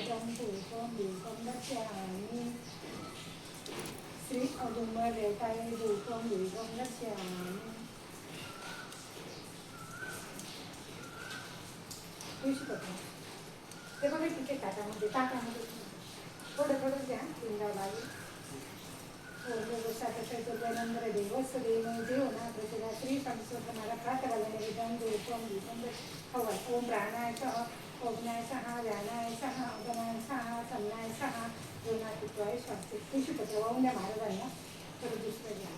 नैवेद्यं धूपं दीपं दर्शयामि श्री औदुंबरेखाय धूपं दीपं दर्शयामि तुळशीपत्र ते बघा तिथे ताटामध्ये थोडं थोडं द्या पिंडावं लागेल चतुर्भनंद्र देवस्य देव ना प्रचला श्री संस्कृतमाला प्रातराला नैवेद्यं धूपं दीपं हवन ओम प्राणाय सह ओमनाय सह व्यानाय सह अगनाय सह सम्नाय सह योनातित्वाय स्वास्तिक तुळशीपत्र वाहून द्या महाराजांना तर दुसरं घ्या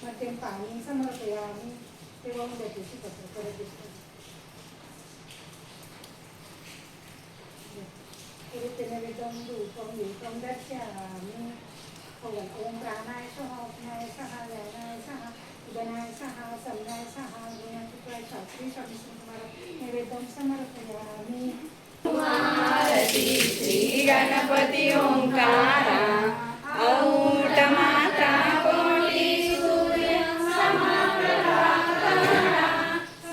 मग ते पाणी समर्पयामि ते वाहून द्या तुळशीपत्र परत दुसरं नैवेद्यं धूपं दीपं दर्शयामि ओम प्राणाय सह अपनाय सह व्यानाय सह उदनाय सह सम्नाय सह गुणातित्वाय श्री स्वामी तुम्हारा नैवेद्यं समर्पयामि आरती श्री गणपति ओंकारा औट माता कोटि सूर्य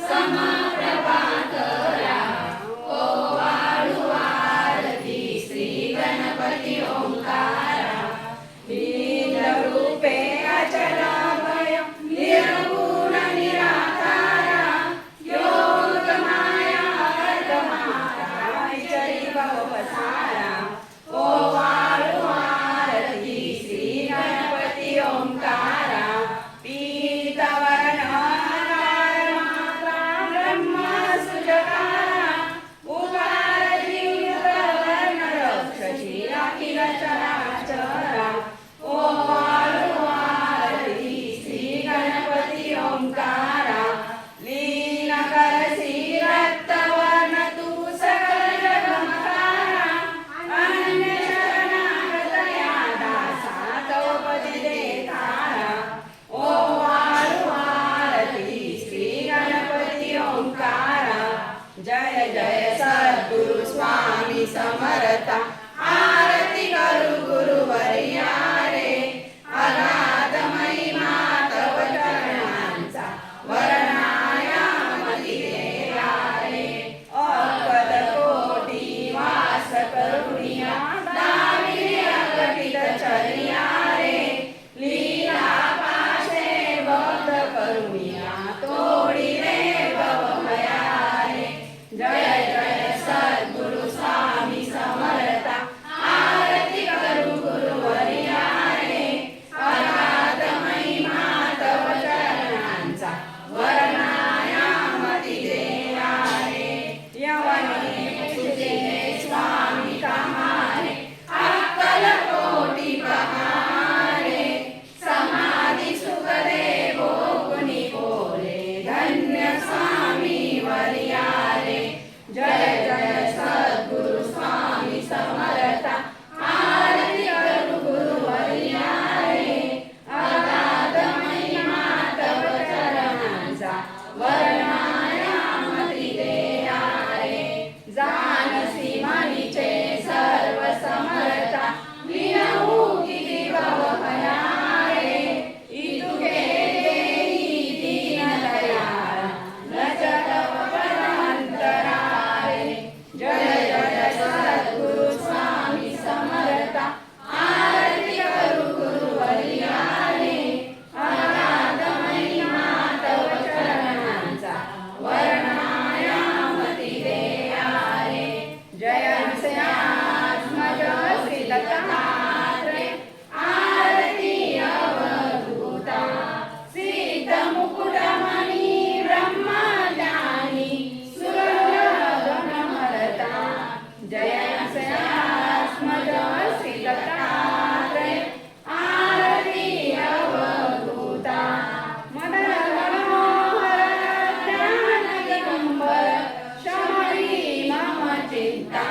समप्रभा करा ओ वाळू आरती श्री गणपति ओंकारा लीन रूपे अचल भय निर्गुण निराकारा योग माया अर्धमाया विचरी भवसारा ओ वाळू आरती श्री गणपति ओंकारा पीतवर्ण ब्रह्म सुजकारा उकार जीववर्ण रक्षसी अखिल चराचरा ओ वाळू आरती श्री गणपति ओंकारा लीन करसी रक्तवर्ण तू सकल जगमकारा अनन्य शरणागत या दासा तवपदी देतारा ओ वाळू आरती श्री गणपति ओंकारा जय जय सद्गुरु स्वामी समर्था आरती करू गुरुवर्या रे अगाध महिमा तव चरणांचा वर्णायामती देया रे अकद कोटी वास करुणिया दाविले अकटित चरिया रे लीला पाशे बद्ध करुणिया तोडी रे भवभया रे जय जय सद्गुरु स्वामी समर्था आरती करू गुरुवर्या रे अगाध महिमा तव चरणांचा वर्णायामती देया रे यवने तुझे स्वामी कहारे अक्कल कोटी पहारे समाधी सुख दे भोगुनी बोले धन्य स्वामी वर्या रे जय जय सद्गुरु स्वामी समर्था आरती करू गुरुवर्या रे अगाध महिमा तव चरणांचा वर्णायामती देया रे जानसी मनीचे सर्व समर्था विनहू किती भवभया रे इतुके देही दीन दयाळा लजतव परांतरा रे जय जय सद्गुरु स्वामी समर्था आरती करू गुरुवर्या रे अगाध महिमा तव चरणांचा वर्णायामती देया रे जयंस्यात्मज श्री दत्तात्रेय आरती अवधूता सिद्ध मुकुटमणि ब्रह्मज्ञानी सुरगणमरता जयंस्यात्मज श्री दत्तात्रेय आरती अवधूता मदन मनोहर ज्ञान दिगंबर शमरी मम चिंता